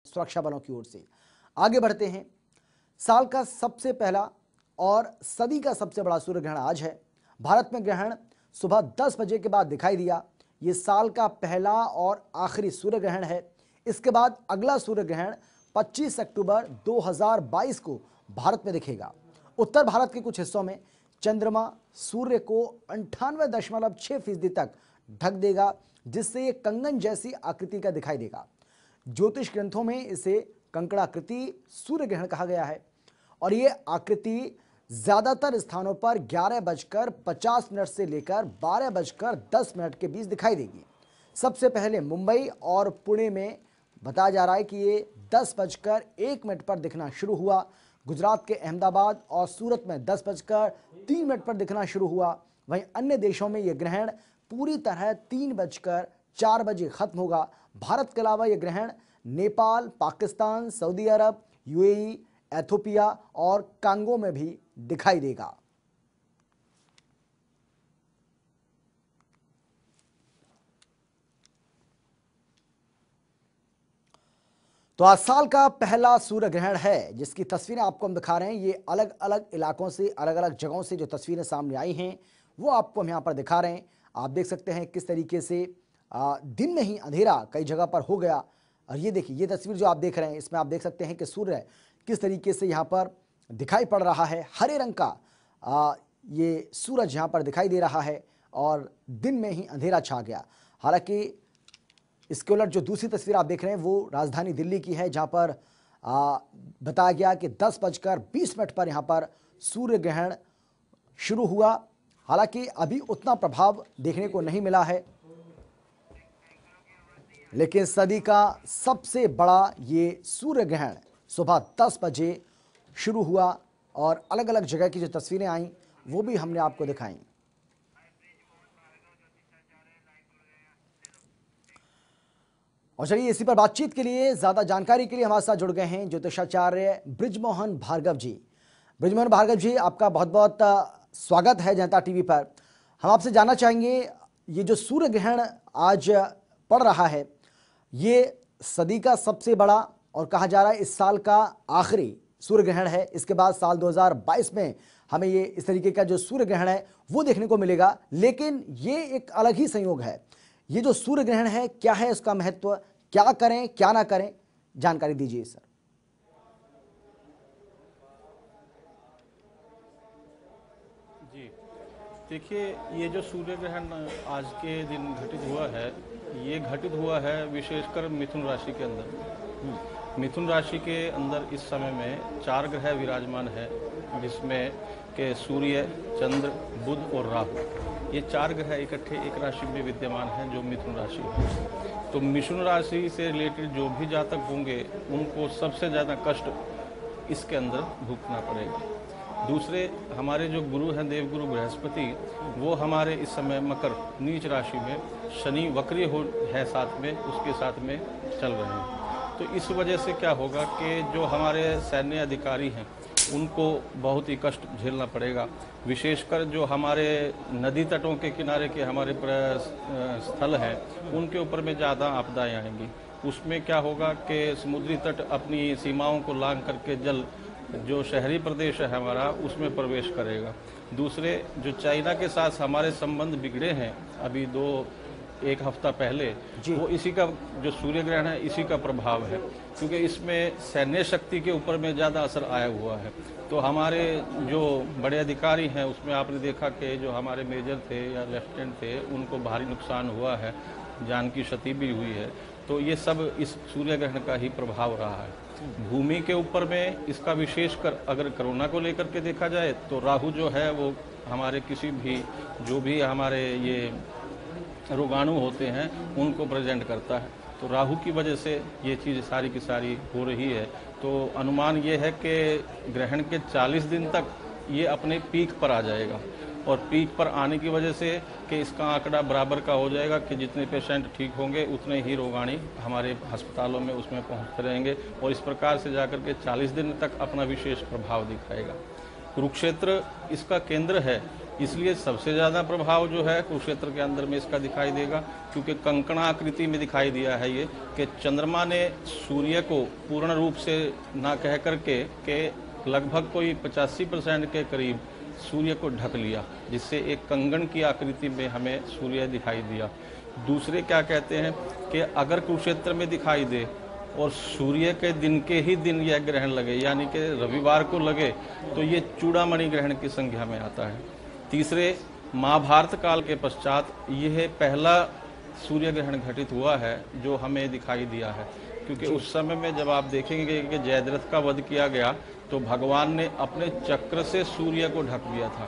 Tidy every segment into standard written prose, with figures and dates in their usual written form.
सुरक्षा बलों की ओर से। आगे बढ़ते हैं। साल का सबसे पहला और सदी का सबसे बड़ा सूर्य ग्रहण आज है। भारत में ग्रहण सुबह 10 बजे के बाद दिखाई दिया। ये साल का पहला और आखिरी सूर्य ग्रहण है। इसके बाद अगला सूर्य ग्रहण 25 अक्टूबर 2022 को भारत में दिखेगा। उत्तर भारत के कुछ हिस्सों में चंद्रमा सूर्य को 98.6% तक ढक देगा, जिससे ये कंगन जैसी आकृति का दिखाई देगा। ज्योतिष ग्रंथों में इसे कंकड़ाकृति सूर्य ग्रहण कहा गया है और ये आकृति ज्यादातर स्थानों पर 11:50 से लेकर 12:10 के बीच दिखाई देगी। सबसे पहले मुंबई और पुणे में बताया जा रहा है कि ये 10:01 पर दिखना शुरू हुआ। गुजरात के अहमदाबाद और सूरत में 10:03 पर दिखना शुरू हुआ। वहीं अन्य देशों में यह ग्रहण पूरी तरह 3:04 खत्म होगा। भारत के अलावा यह ग्रहण नेपाल, पाकिस्तान, सऊदी अरब, यूएई, एथोपिया और कांगो में भी दिखाई देगा। तो आज साल का पहला सूर्य ग्रहण है, जिसकी तस्वीरें आपको हम दिखा रहे हैं। ये अलग अलग इलाकों से, अलग अलग जगहों से जो तस्वीरें सामने आई हैं वो आपको हम यहाँ पर दिखा रहे हैं। आप देख सकते हैं किस तरीके से दिन में ही अंधेरा कई जगह पर हो गया। और ये देखिए, ये तस्वीर जो आप देख रहे हैं इसमें आप देख सकते हैं कि सूर्य किस तरीके से यहाँ पर दिखाई पड़ रहा है। हरे रंग का ये सूरज यहाँ पर दिखाई दे रहा है और दिन में ही अंधेरा छा गया। हालांकि इसके उलट जो दूसरी तस्वीर आप देख रहे हैं वो राजधानी दिल्ली की है, जहाँ पर बताया गया कि 10:20 पर यहाँ पर सूर्य ग्रहण शुरू हुआ। हालांकि अभी उतना प्रभाव देखने को नहीं मिला है, लेकिन सदी का सबसे बड़ा ये सूर्य ग्रहण सुबह 10 बजे शुरू हुआ और अलग अलग जगह की जो तस्वीरें आई वो भी हमने आपको दिखाई। और चलिए, इसी पर बातचीत के लिए, ज्यादा जानकारी के लिए हमारे साथ जुड़ गए हैं ज्योतिषाचार्य बृजमोहन भार्गव जी। बृजमोहन भार्गव जी, आपका बहुत बहुत स्वागत है जनता टीवी पर। हम आपसे जानना चाहेंगे, ये जो सूर्य ग्रहण आज पड़ रहा है ये सदी का सबसे बड़ा और कहा जा रहा है इस साल का आखिरी सूर्य ग्रहण है। इसके बाद साल 2022 में हमें ये इस तरीके का जो सूर्य ग्रहण है वो देखने को मिलेगा, लेकिन ये एक अलग ही संयोग है। ये जो सूर्य ग्रहण है, क्या है इसका महत्व, क्या करें क्या ना करें, जानकारी दीजिए सर। जी देखिए, ये जो सूर्य ग्रहण आज के दिन घटित हुआ है, ये घटित हुआ है विशेषकर मिथुन राशि के अंदर। मिथुन राशि के अंदर इस समय में 4 ग्रह विराजमान है, जिसमें के सूर्य, चंद्र, बुध और राहु, ये 4 ग्रह इकट्ठे एक राशि में विद्यमान हैं जो मिथुन राशि है। तो मिथुन राशि से रिलेटेड जो भी जातक होंगे उनको सबसे ज़्यादा कष्ट इसके अंदर भुगतना पड़ेगा। दूसरे, हमारे जो गुरु हैं देवगुरु बृहस्पति, वो हमारे इस समय मकर नीच राशि में, शनि वक्री हो है साथ में, उसके साथ में चल रहे हैं। तो इस वजह से क्या होगा कि जो हमारे सैन्य अधिकारी हैं उनको बहुत ही कष्ट झेलना पड़ेगा। विशेषकर जो हमारे नदी तटों के किनारे के हमारे स्थल हैं उनके ऊपर में ज़्यादा आपदाएं आएंगी। उसमें क्या होगा कि समुद्री तट अपनी सीमाओं को लांघ करके जल जो शहरी प्रदेश है हमारा उसमें प्रवेश करेगा। दूसरे, जो चाइना के साथ हमारे संबंध बिगड़े हैं अभी एक हफ्ता पहले, वो इसी का जो सूर्य ग्रहण है इसी का प्रभाव है, क्योंकि इसमें सैन्य शक्ति के ऊपर में ज़्यादा असर आया हुआ है। तो हमारे जो बड़े अधिकारी हैं उसमें आपने देखा कि जो हमारे मेजर थे या लेफ्टिनेंट थे उनको भारी नुकसान हुआ है, जान की क्षति भी हुई है। तो ये सब इस सूर्य ग्रहण का ही प्रभाव रहा है। भूमि के ऊपर में इसका विशेषकर अगर कोरोना को लेकर के देखा जाए तो राहु जो है वो हमारे किसी भी जो भी हमारे ये रोगाणु होते हैं उनको प्रेजेंट करता है। तो राहु की वजह से ये चीज़ सारी की सारी हो रही है। तो अनुमान ये है कि ग्रहण के 40 दिन तक ये अपने पीक पर आ जाएगा, और पीक पर आने की वजह से कि इसका आंकड़ा बराबर का हो जाएगा कि जितने पेशेंट ठीक होंगे उतने ही रोगाणी हमारे अस्पतालों में उसमें पहुंचते रहेंगे, और इस प्रकार से जाकर के 40 दिन तक अपना विशेष प्रभाव दिखाएगा। कुरुक्षेत्र इसका केंद्र है, इसलिए सबसे ज़्यादा प्रभाव जो है कुरुक्षेत्र के अंदर में इसका दिखाई देगा, क्योंकि कंकणाकृति में दिखाई दिया है ये कि चंद्रमा ने सूर्य को पूर्ण रूप से ना कह करके कि लगभग कोई 85% के करीब सूर्य को ढक लिया, जिससे एक कंगन की आकृति में हमें सूर्य दिखाई दिया। दूसरे क्या कहते हैं कि अगर कुरुक्षेत्र में दिखाई दे और सूर्य के दिन के ही दिन यह ग्रहण लगे, यानी कि रविवार को लगे, तो ये चूड़ामणि ग्रहण की संज्ञा में आता है। तीसरे, महाभारत काल के पश्चात यह पहला सूर्य ग्रहण घटित हुआ है जो हमें दिखाई दिया है, क्योंकि उस समय में जब आप देखेंगे कि जयद्रथ का वध किया गया तो भगवान ने अपने चक्र से सूर्य को ढक दिया था।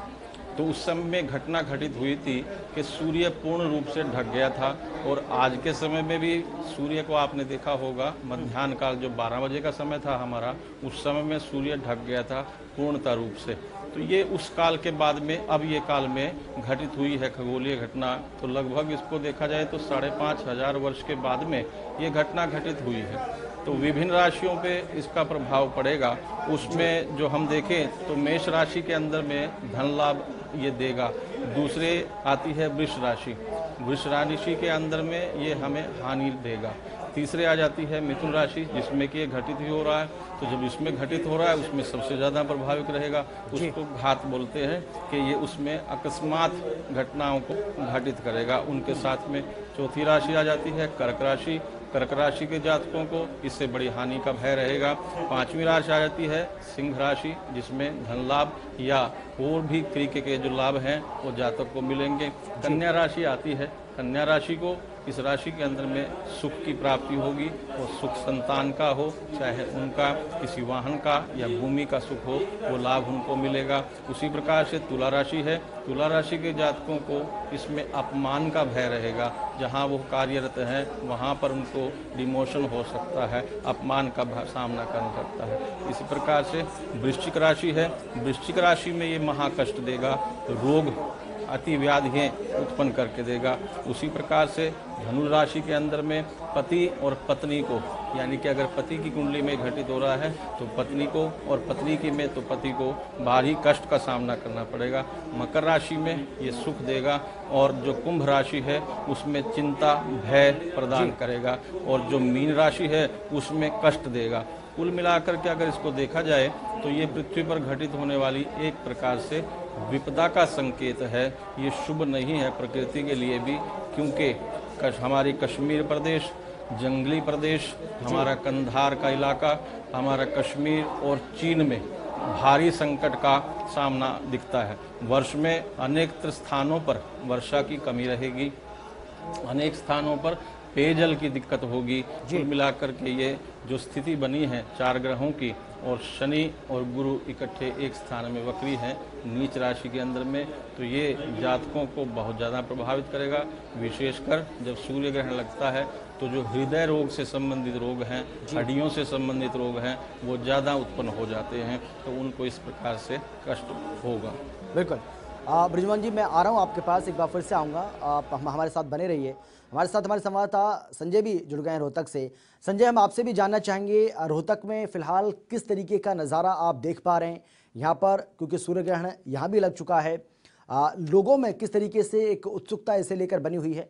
तो उस समय में घटना घटित हुई थी कि सूर्य पूर्ण रूप से ढक गया था। और आज के समय में भी सूर्य को आपने देखा होगा, मध्याह्न काल जो 12 बजे का समय था हमारा, उस समय में सूर्य ढक गया था पूर्णतः रूप से। तो ये उस काल के बाद में अब ये काल में घटित हुई है खगोलीय घटना। तो लगभग इसको देखा जाए तो 5,500 वर्ष के बाद में ये घटना घटित हुई है। तो विभिन्न राशियों पे इसका प्रभाव पड़ेगा। उसमें जो हम देखें तो मेष राशि के अंदर में धन लाभ ये देगा। दूसरे आती है वृष राशि, वृष राशि के अंदर में ये हमें हानि देगा। तीसरे आ जाती है मिथुन राशि, जिसमें कि ये घटित ही हो रहा है। तो जब इसमें घटित हो रहा है उसमें सबसे ज़्यादा प्रभावित रहेगा, उसको घात बोलते हैं कि ये उसमें अकस्मात घटनाओं को घटित करेगा। उनके साथ में चौथी राशि आ जाती है कर्क राशि, कर्क राशि के जातकों को इससे बड़ी हानि का भय रहेगा। पांचवी राशि आ जाती है सिंह राशि, जिसमें धन लाभ या और भी तरीके के जो लाभ हैं वो जातक को मिलेंगे। कन्या राशि आती है, कन्या राशि को इस राशि के अंदर में सुख की प्राप्ति होगी, और सुख संतान का हो, चाहे उनका किसी वाहन का या भूमि का सुख हो, वो लाभ उनको मिलेगा। उसी प्रकार से तुला राशि है, तुला राशि के जातकों को इसमें अपमान का भय रहेगा। जहाँ वो कार्यरत हैं वहाँ पर उनको डिमोशन हो सकता है, अपमान का सामना करना सकता है। इसी प्रकार से वृश्चिक राशि है, वृश्चिक राशि में ये महाकष्ट देगा, रोग अति व्याधियाँ उत्पन्न करके देगा। उसी प्रकार से धनु राशि के अंदर में पति और पत्नी को, यानी कि अगर पति की कुंडली में घटित हो रहा है तो पत्नी को, और पत्नी की में तो पति को भारी कष्ट का सामना करना पड़ेगा। मकर राशि में ये सुख देगा, और जो कुंभ राशि है उसमें चिंता भय प्रदान करेगा, और जो मीन राशि है उसमें कष्ट देगा। कुल मिलाकर के अगर इसको देखा जाए तो ये पृथ्वी पर घटित होने वाली एक प्रकार से विपदा का संकेत है। ये शुभ नहीं है प्रकृति के लिए भी, क्योंकि हमारी कश्मीर प्रदेश, जंगली प्रदेश, हमारा कंधार का इलाका, हमारा कश्मीर और चीन में भारी संकट का सामना दिखता है। वर्ष में अनेक स्थानों पर वर्षा की कमी रहेगी, अनेक स्थानों पर पेयजल की दिक्कत होगी। कुल मिलाकर के ये जो स्थिति बनी है 4 ग्रहों की, और शनि और गुरु इकट्ठे एक स्थान में वक्री हैं नीच राशि के अंदर में, तो ये जातकों को बहुत ज़्यादा प्रभावित करेगा। विशेषकर जब सूर्य ग्रहण लगता है तो जो हृदय रोग से संबंधित रोग हैं, हड्डियों से संबंधित रोग हैं, वो ज़्यादा उत्पन्न हो जाते हैं, तो उनको इस प्रकार से कष्ट होगा। बिल्कुल। बृजमोहन जी, मैं आ रहा हूँ आपके पास, एक बार फिर से आऊँगा, आप हमारे साथ बने रहिए। हमारे साथ हमारे संवाददाता संजय भी जुड़ गए हैं रोहतक से। संजय, हम आपसे भी जानना चाहेंगे रोहतक में फिलहाल किस तरीके का नज़ारा आप देख पा रहे हैं यहाँ पर, क्योंकि सूर्य ग्रहण यहाँ भी लग चुका है। लोगों में किस तरीके से एक उत्सुकता इसे लेकर बनी हुई है?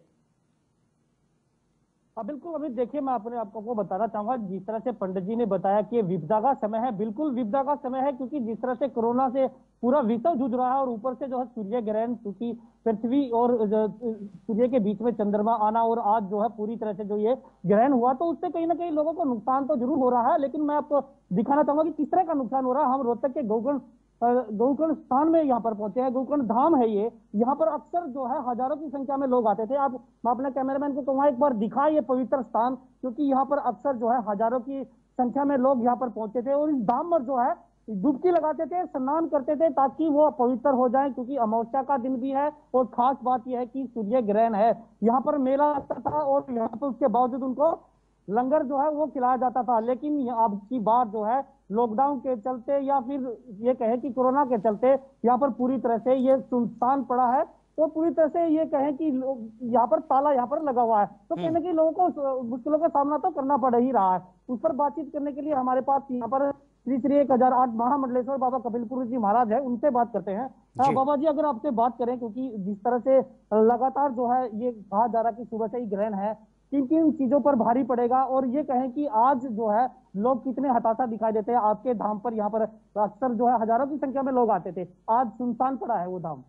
बिल्कुल, अभी देखिए, मैं अपने आपको बताना चाहूंगा, जिस तरह से पंडित जी ने बताया कि विपदा का समय है, बिल्कुल विपदा का समय है, क्योंकि जिस तरह से कोरोना से पूरा विश्व जूझ रहा है, और ऊपर से जो है सूर्य ग्रहण, क्योंकि पृथ्वी और सूर्य के बीच में चंद्रमा आना, और आज जो है पूरी तरह से जो ये ग्रहण हुआ, तो उससे कहीं ना कहीं लोगों को नुकसान तो जरूर हो रहा है। लेकिन मैं आपको दिखाना चाहूंगा कि किस तरह का नुकसान हो रहा है। हम रोहतक के गोकर्ण स्थान में यहाँ पर पहुंचे हैं। गोकर्ण धाम है ये, यहाँ पर अक्सर जो है हजारों की संख्या में लोग आते थे। आप, मैं अपने कैमरामैन को कहूँगा एक बार दिखाए ये पवित्र स्थान, क्योंकि यहाँ पर अक्सर जो है हजारों की संख्या में लोग यहाँ पर पहुंचे थे, और इस धाम पर जो है डुबकी लगाते थे, स्नान करते थे, ताकि वो पवित्र हो जाए, क्योंकि अमावस्या का दिन भी है। और खास बात यह है कि सूर्य ग्रहण है। यहाँ पर मेला लगता था, और यहाँ पर उसके बावजूद उनको लंगर जो है वो खिलाया जाता था। लेकिन अब की बार जो है लॉकडाउन के चलते, या फिर ये कहे कि कोरोना के चलते, यहाँ पर पूरी तरह से ये सुनसान पड़ा है। वो पूरी तरह से ये कहें कि यहाँ पर ताला यहाँ पर लगा हुआ है, तो कहीं ना कहीं लोगों को मुश्किलों का सामना तो करना पड़ ही रहा है। उस पर बातचीत करने के लिए हमारे पास यहाँ पर श्री श्री 1008 महामंडलेश्वर बाबा कपिलपुर जी महाराज है, उनसे बात करते हैं। हाँ बाबा जी, अगर आपसे बात करें, क्योंकि जिस तरह से लगातार जो है ये कहा जा रहा है कि सुबह से ही ग्रहण है, किन किन चीजों पर भारी पड़ेगा, और ये कहें कि आज जो है लोग कितने हताशा दिखाई देते हैं आपके धाम पर। यहाँ पर अक्सर जो है हजारों की संख्या में लोग आते थे, आज सुनसान पड़ा है वो धाम।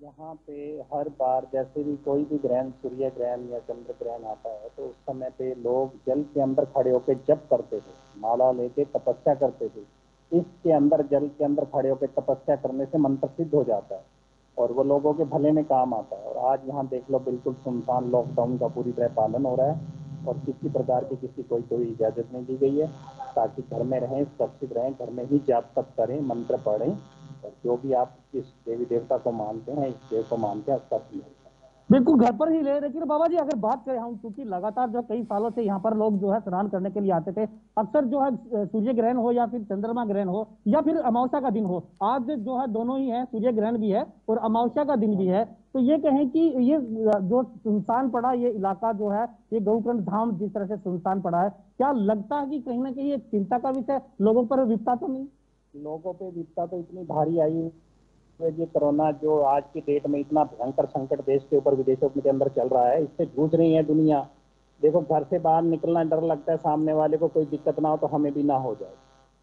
यहाँ पे हर बार जैसे भी कोई भी ग्रहण, सूर्य ग्रहण या चंद्र ग्रहण आता है, तो उस समय पे लोग जल के अंदर खड़े होकर जप करते थे, माला लेके तपस्या करते थे। इसके अंदर, जल के अंदर खड़े होकर तपस्या करने से मंत्र सिद्ध हो जाता है और वो लोगों के भले में काम आता है। और आज यहाँ देख लो, बिल्कुल सुनसान, लॉकडाउन का पूरी तरह पालन हो रहा है और किसी प्रकार की किसी कोई इजाजत नहीं दी गई है, ताकि घर में रहें, सुरक्षित रहें, घर में ही जाप तप करें, मंत्र पढ़ें और जो भी आप जिस देवी देवता को मानते हैं, इस देव को मानते हैं, उसका फल। बिल्कुल घर पर ही ले। लेकिन बाबा जी, अगर बात करें हम, क्योंकि लगातार जो कई सालों से यहाँ पर लोग जो है स्नान करने के लिए आते थे, अक्सर जो है सूर्य ग्रहण हो या फिर चंद्रमा ग्रहण हो या फिर अमावस्या का दिन हो, आज जो है दोनों ही है, सूर्य ग्रहण भी है और अमावस्या का दिन भी है, तो ये कहें कि ये जो सुनसान पड़ा ये इलाका जो है, ये गौकर्ण धाम जिस तरह से सुनसान पड़ा है, क्या लगता है कि कहीं ना कहीं ये चिंता का विषय, लोगों पर विपदा तो नहीं? लोगों पे विपदा तो इतनी भारी आई है, ये कोरोना जो आज की डेट में इतना भयंकर संकट देश के ऊपर, विदेशों के अंदर चल रहा है, इससे जूझ रही है दुनिया। देखो, घर से बाहर निकलना डर लगता है, सामने वाले को कोई दिक्कत ना हो तो हमें भी ना हो जाए।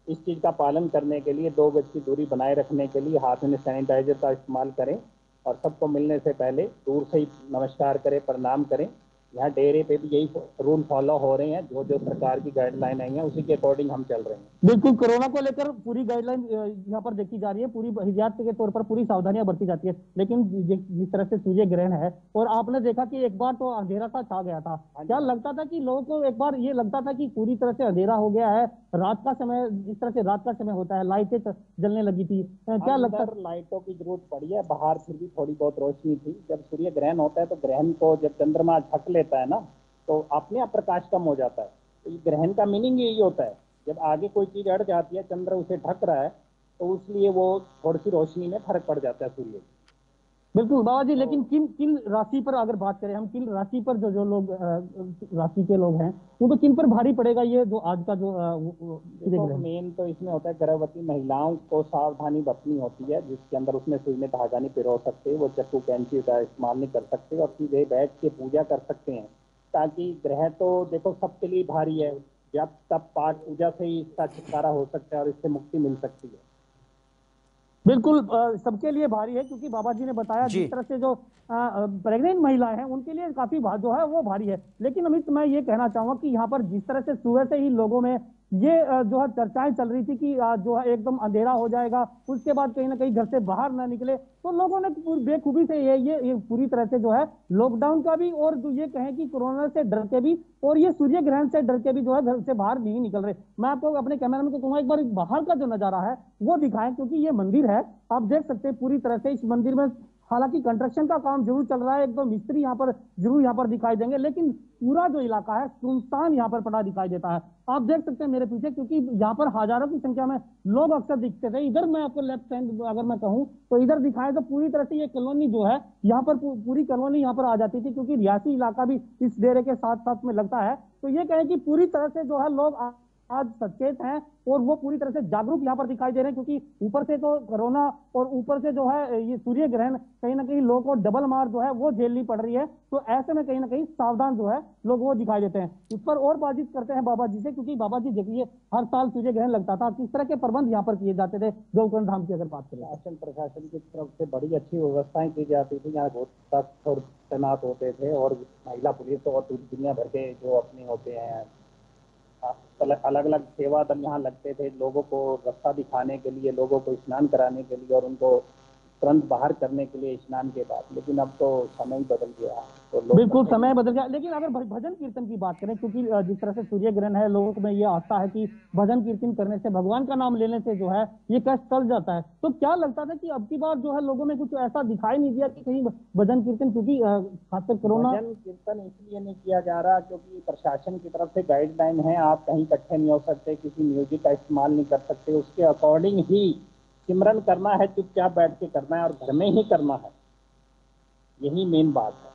इस चीज़ का पालन करने के लिए 2 गज की दूरी बनाए रखने के लिए हाथ में सैनिटाइजर का इस्तेमाल करें और सबको मिलने से पहले दूर से ही नमस्कार करें, प्रणाम करें। यहाँ डेरे पे भी यही रूल फॉलो हो रहे हैं, जो जो सरकार की गाइडलाइन आई है उसी के अकॉर्डिंग हम चल रहे हैं। बिल्कुल, कोरोना को लेकर पूरी गाइडलाइन यहाँ पर देखी जा रही है, पूरी एहतियात के तौर पर पूरी सावधानियां बरती जाती है। लेकिन जिस तरह से सूर्य ग्रहण है और आपने देखा कि एक बार तो अंधेरा सा छा गया था, क्या लगता था कि लोगों को एक बार ये लगता था कि पूरी तरह से अंधेरा हो गया है, रात का समय, जिस तरह से रात का समय होता है, लाइटें जलने लगी थी, क्या लगता है? लाइटों की जरूरत पड़ी है, बाहर फिर भी थोड़ी बहुत रोशनी थी। जब सूर्य ग्रहण होता है तो ग्रहण को जब चंद्रमा ढक लेता है ना, तो अपने आप प्रकाश कम हो जाता है। तो ये ग्रहण का मीनिंग यही होता है, जब आगे कोई चीज अड़ जाती है, चंद्र उसे ढक रहा है, तो इसलिए वो थोड़ी सी रोशनी में फर्क पड़ जाता है सूर्य। बिल्कुल बाबा जी, लेकिन किन किन राशि पर अगर बात करें हम, किन राशि पर जो लोग राशि के लोग हैं, उनको किन पर भारी पड़ेगा ये जो आज का जो मेन तो इसमें होता है, गर्भवती महिलाओं को सावधानी बरतनी होती है, जिसके अंदर उसमें सुई में धागा नहीं पिरो सकते, वो चक्कू कैंची का इस्तेमाल नहीं कर सकते और सीधे बैठ के पूजा कर सकते हैं। ताकि ग्रह तो देखो सबके लिए भारी है, जब तब पाठ पूजा से ही इसका छुटकारा हो सकता है और इससे मुक्ति मिल सकती है। बिल्कुल सबके लिए भारी है, क्योंकि बाबा जी ने बताया जिस तरह से जो प्रेग्नेंट महिलाएं हैं उनके लिए काफी जो है वो भारी है। लेकिन अमित, मैं ये कहना चाहूंगा कि यहाँ पर जिस तरह से सुबह से ही लोगों में ये जो है चर्चाएं चल रही थी कि जो है एकदम अंधेरा हो जाएगा, उसके बाद कहीं ना कहीं घर से बाहर ना निकले, तो लोगों ने बेखूबी से ये पूरी तरह से जो है लॉकडाउन का भी और जो ये कहें कि कोरोना से डर के भी और ये सूर्य ग्रहण से डर के भी जो है घर से बाहर नहीं निकल रहे। मैं आपको अपने कैमरामैन को कहूंगा एक बार बाहर का जो नजारा है वो दिखाएं, क्योंकि ये मंदिर है, आप देख सकते हैं पूरी तरह से इस मंदिर में हालांकि कंस्ट्रक्शन का काम जरूर चल रहा है, एक दो मिस्त्री यहाँ पर जरूर यहाँ पर दिखाई देंगे, लेकिन पूरा जो इलाका है सुनसान यहाँ पर पड़ा दिखाई देता है। आप देख सकते हैं मेरे पीछे, क्योंकि यहाँ पर हजारों की संख्या में लोग अक्सर दिखते थे। इधर मैं आपको लेफ्ट हैंड अगर मैं कहूँ तो इधर दिखाएं तो पूरी तरह से ये कॉलोनी जो है यहाँ पर पूरी कॉलोनी यहाँ पर आ जाती थी, क्योंकि रियासी इलाका भी इस डेरे के साथ साथ में लगता है। तो ये कहें कि पूरी तरह से जो है लोग आज सचेत हैं और वो पूरी तरह से जागरूक यहाँ पर दिखाई दे रहे हैं, क्योंकि ऊपर से तो कोरोना और ऊपर से जो है ये सूर्य ग्रहण कहीं ना कहीं लोगों को डबल मार जो है वो झेलनी पड़ रही है। तो ऐसे में कहीं ना कहीं सावधान जो है लोग वो दिखाई देते हैं। उस पर और बातचीत करते हैं बाबा जी से, क्योंकि बाबा जी देखिए हर साल सूर्य ग्रहण लगता था, किस तरह के प्रबंध यहाँ पर किए जाते थे गौकर्ण धाम की अगर बात करें? शासन प्रशासन की तरफ से बड़ी अच्छी व्यवस्थाएं की जाती थी, यहाँ बहुत सख्त और तैनात होते थे और महिला पुलिस और दुनिया भर के जो अपने होते हैं अलग अलग सेवा दल यहाँ लगते थे, लोगों को रास्ता दिखाने के लिए, लोगों को स्नान कराने के लिए और उनको तुरंत बाहर करने के लिए स्नान के बाद। लेकिन अब तो समय ही बदल गया, तो बिल्कुल समय बदल गया। लेकिन अगर भजन कीर्तन की बात करें, क्योंकि जिस तरह से सूर्य ग्रहण है, लोगों में ये आस्था है कि भजन कीर्तन करने से, भगवान का नाम लेने से जो है ये कष्ट टल जाता है, तो क्या लगता था कि अब की बार जो है लोगों में कुछ ऐसा दिखाई नहीं दिया कि कहीं भजन कीर्तन, क्योंकि खासकर कोरोना भजन कीर्तन इसलिए नहीं किया जा रहा क्योंकि प्रशासन की तरफ से गाइडलाइन है, आप कहीं इकट्ठे नहीं हो सकते, किसी म्यूजिक का इस्तेमाल नहीं कर सकते, उसके अकॉर्डिंग ही सिमरन करना है, चुपचाप बैठ के करना है और घर में ही करना है। यही मेन बात है।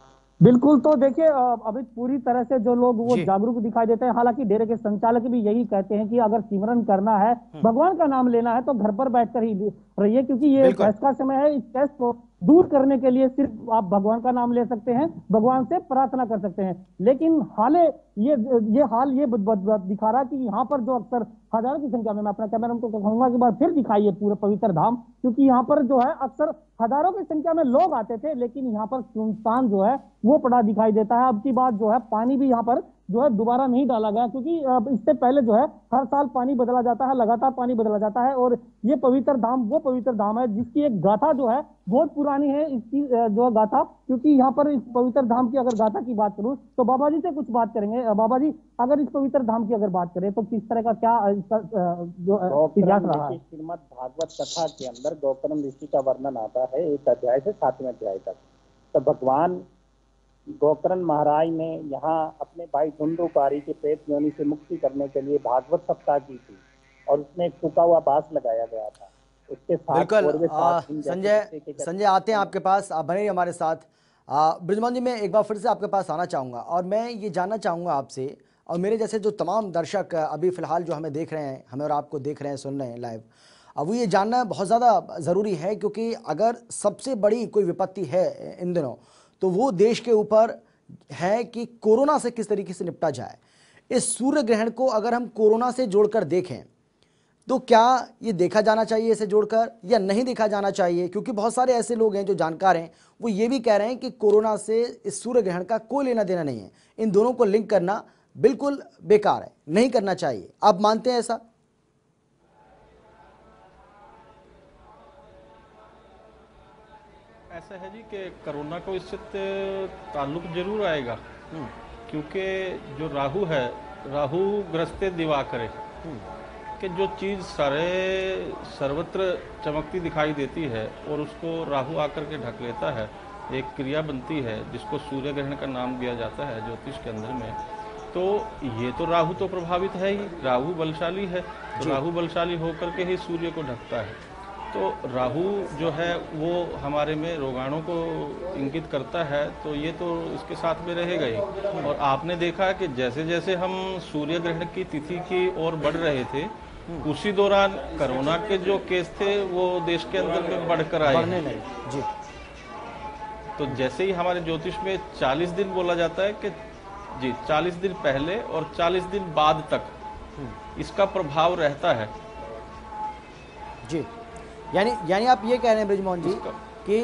बिल्कुल। तो देखिए अभी पूरी तरह से जो लोग वो जी। जागरूक दिखाई देते हैं, हालांकि डेरे के संचालक भी यही कहते हैं कि अगर सिमरन करना है, भगवान का नाम लेना है तो घर पर बैठकर ही रहिए, क्योंकि ये बिल्कुल। टेस्ट का समय है। इस टेस्ट को दूर करने के लिए सिर्फ आप भगवान का नाम ले सकते हैं, भगवान से प्रार्थना कर सकते हैं। लेकिन हाल ये दिखा रहा है कि यहाँ पर जो अक्सर हजारों की संख्या में, मैं अपना कैमरा को कहूंगा कि बार फिर दिखाइए पूरे पवित्र धाम, क्योंकि यहाँ पर जो है अक्सर हजारों की संख्या में लोग आते थे, लेकिन यहाँ पर सुनसान जो है वो पड़ा दिखाई देता है। अब की बात जो है पानी भी यहाँ पर जो है दोबारा नहीं डाला गया, क्योंकि इससे पहले जो है हर साल पानी बदला जाता है, लगातार पानी बदला जाता है। और ये पवित्र धाम वो पवित्र धाम है जिसकी एक गाथा जो है बहुत पुरानी है, इसकी जो गाथा, क्योंकि यहाँ पर इस पवित्र धाम की अगर गाथा की बात करूं तो बाबा जी से कुछ बात करेंगे। बाबा जी, अगर इस पवित्र धाम की अगर बात करें तो किस तरह का क्या इसका जो इतिहास रहा है? श्रीमद् भागवत कथा के अंदर गौतम ऋषि का वर्णन आता है 1 अध्याय से 7वें अध्याय तक। तो भगवान गोकर्ण महाराज ने यहाँ अपने भाई धुंधुकारी के पेट योनि से मुक्ति करने के लिए भागवत सप्ताह की थी, और उसमें एक सूखा हुआ बांस लगाया गया था। उसके साथ बिल्कुल। और वे 7 दिन संजय आते हैं आपके पास, आप बने हमारे साथ। ब्रिजमोहन जी, मैं एक बार फिर से आपके पास आना चाहूँगा और मैं ये जानना चाहूँगा आपसे, और मेरे जैसे जो तमाम दर्शक अभी फ़िलहाल जो हमें देख रहे हैं, हमें और आपको देख रहे हैं, सुन रहे हैं लाइव, अब वो ये जानना बहुत ज़्यादा ज़रूरी है, क्योंकि अगर सबसे बड़ी कोई विपत्ति है इन दिनों तो वो देश के ऊपर है कि कोरोना से किस तरीके से निपटा जाए। इस सूर्य ग्रहण को अगर हम कोरोना से जोड़कर देखें तो क्या ये देखा जाना चाहिए इसे जोड़कर, या नहीं देखा जाना चाहिए? क्योंकि बहुत सारे ऐसे लोग हैं जो जानकार हैं, वो ये भी कह रहे हैं कि कोरोना से इस सूर्य ग्रहण का कोई लेना देना नहीं है, इन दोनों को लिंक करना बिल्कुल बेकार है, नहीं करना चाहिए। आप मानते हैं ऐसा? ऐसा है जी कि कोरोना को इससे ताल्लुक जरूर आएगा, क्योंकि जो राहु है, राहु ग्रस्ते दिवाकरे, कि जो चीज़ सर्वत्र चमकती दिखाई देती है और उसको राहु आकर के ढक लेता है, एक क्रिया बनती है जिसको सूर्य ग्रहण का नाम दिया जाता है ज्योतिष के अंदर में। तो ये तो राहु तो प्रभावित है ही, राहु बलशाली है, तो राहु बलशाली होकर के ही सूर्य को ढकता है। तो राहु जो है वो हमारे में रोगाणु को इंगित करता है, तो ये तो इसके साथ में रहेगा ही। और आपने देखा कि जैसे जैसे हम सूर्य ग्रहण की तिथि की ओर बढ़ रहे थे, उसी दौरान कोरोना के जो केस थे वो देश के अंदर में बढ़कर आए जी। तो जैसे ही हमारे ज्योतिष में 40 दिन बोला जाता है कि जी 40 दिन पहले और 40 दिन बाद तक इसका प्रभाव रहता है जी। यानी आप ये कह रहे हैं ब्रिजमोहन जी कि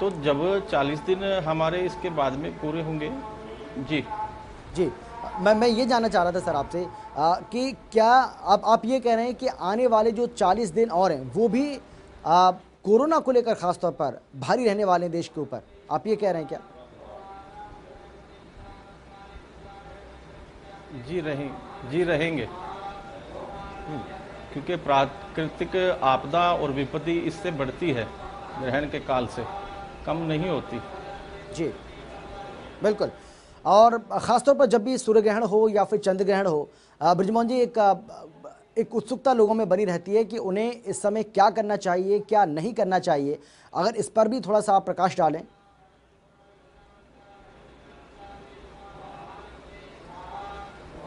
तो जब 40 दिन हमारे इसके बाद में पूरे होंगे जी जी, मैं ये जानना चाह रहा था सर आपसे कि क्या आप ये कह रहे हैं कि आने वाले जो 40 दिन और हैं वो भी कोरोना को लेकर खास तौर पर भारी रहने वाले हैं देश के ऊपर, आप ये कह रहे हैं क्या? जी रहेंगे, क्योंकि प्राकृतिक आपदा और विपत्ति इससे बढ़ती है, ग्रहण के काल से कम नहीं होती। जी बिल्कुल। और ख़ासतौर पर जब भी सूर्य ग्रहण हो या फिर चंद्र ग्रहण हो, ब्रिजमोहन जी, एक उत्सुकता लोगों में बनी रहती है कि उन्हें इस समय क्या करना चाहिए, क्या नहीं करना चाहिए। अगर इस पर भी थोड़ा सा आप प्रकाश डालें।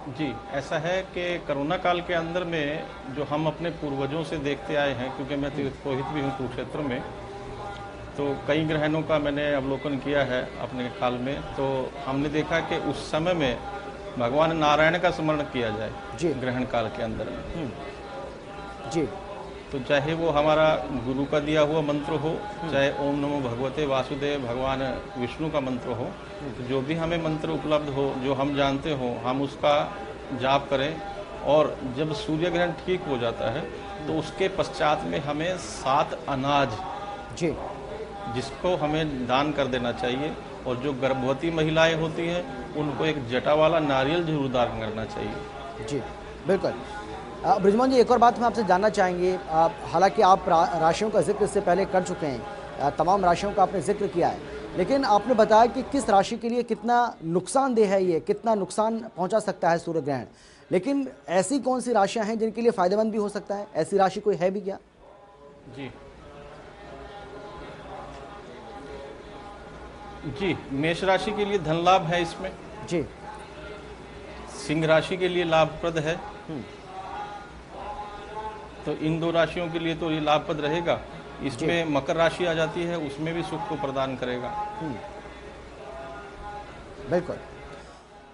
जी, ऐसा है कि कोरोना काल के अंदर में जो हम अपने पूर्वजों से देखते आए हैं, क्योंकि मैं तीर्थपुरोहित भी हूँ कुरुक्षेत्र में, तो कई ग्रहणों का मैंने अवलोकन किया है अपने काल में। तो हमने देखा कि उस समय में भगवान नारायण का स्मरण किया जाए जी ग्रहण काल के अंदर में जी। तो चाहे वो हमारा गुरु का दिया हुआ मंत्र हो, चाहे ओम नमो भगवते वासुदेव भगवान विष्णु का मंत्र हो, तो जो भी हमें मंत्र उपलब्ध हो, जो हम जानते हो, हम उसका जाप करें। और जब सूर्य ग्रहण ठीक हो जाता है तो उसके पश्चात में हमें 7 अनाज जी जिसको हमें दान कर देना चाहिए। और जो गर्भवती महिलाएं होती हैं उनको एक जटा वाला नारियल जरूर दान करना चाहिए। जी बिल्कुल। ब्रिजमोहन जी, एक और बात हम आपसे जानना चाहेंगे। हालांकि आप राशियों का जिक्र इससे पहले कर चुके हैं, तमाम राशियों का आपने जिक्र किया है, लेकिन आपने बताया कि किस राशि के लिए कितना नुकसानदेह है, ये कितना नुकसान पहुंचा सकता है सूर्य ग्रहण। लेकिन ऐसी कौन सी राशियां हैं जिनके लिए फ़ायदेमंद भी हो सकता है? ऐसी राशि कोई है भी क्या? जी जी, मेष राशि के लिए धन लाभ है इसमें। जी। सिंह राशि के लिए लाभप्रद है। तो इन दो राशियों के लिए तो ये लाभप्रद रहेगा। इसमें मकर राशि आ जाती है, उसमें भी सुख को प्रदान करेगा। बिल्कुल,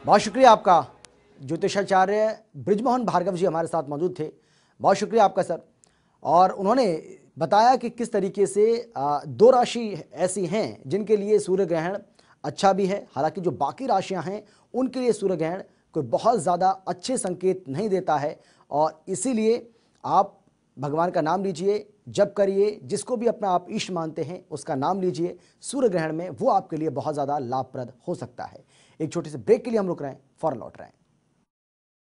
बहुत शुक्रिया आपका। ज्योतिषाचार्य बृजमोहन भार्गव जी हमारे साथ मौजूद थे। बहुत शुक्रिया आपका सर। और उन्होंने बताया कि किस तरीके से दो राशि ऐसी हैं जिनके लिए सूर्य ग्रहण अच्छा भी है, हालांकि जो बाकी राशियां हैं उनके लिए सूर्य ग्रहण कोई बहुत ज़्यादा अच्छे संकेत नहीं देता है। और इसीलिए आप भगवान का नाम लीजिए, जप करिए, जिसको भी अपना आप इष्ट मानते हैं उसका नाम लीजिए सूर्य ग्रहण में, वो आपके लिए बहुत ज़्यादा लाभप्रद हो सकता है। एक छोटे से ब्रेक के लिए हम रुक रहे हैं, फौरन लौट रहे हैं।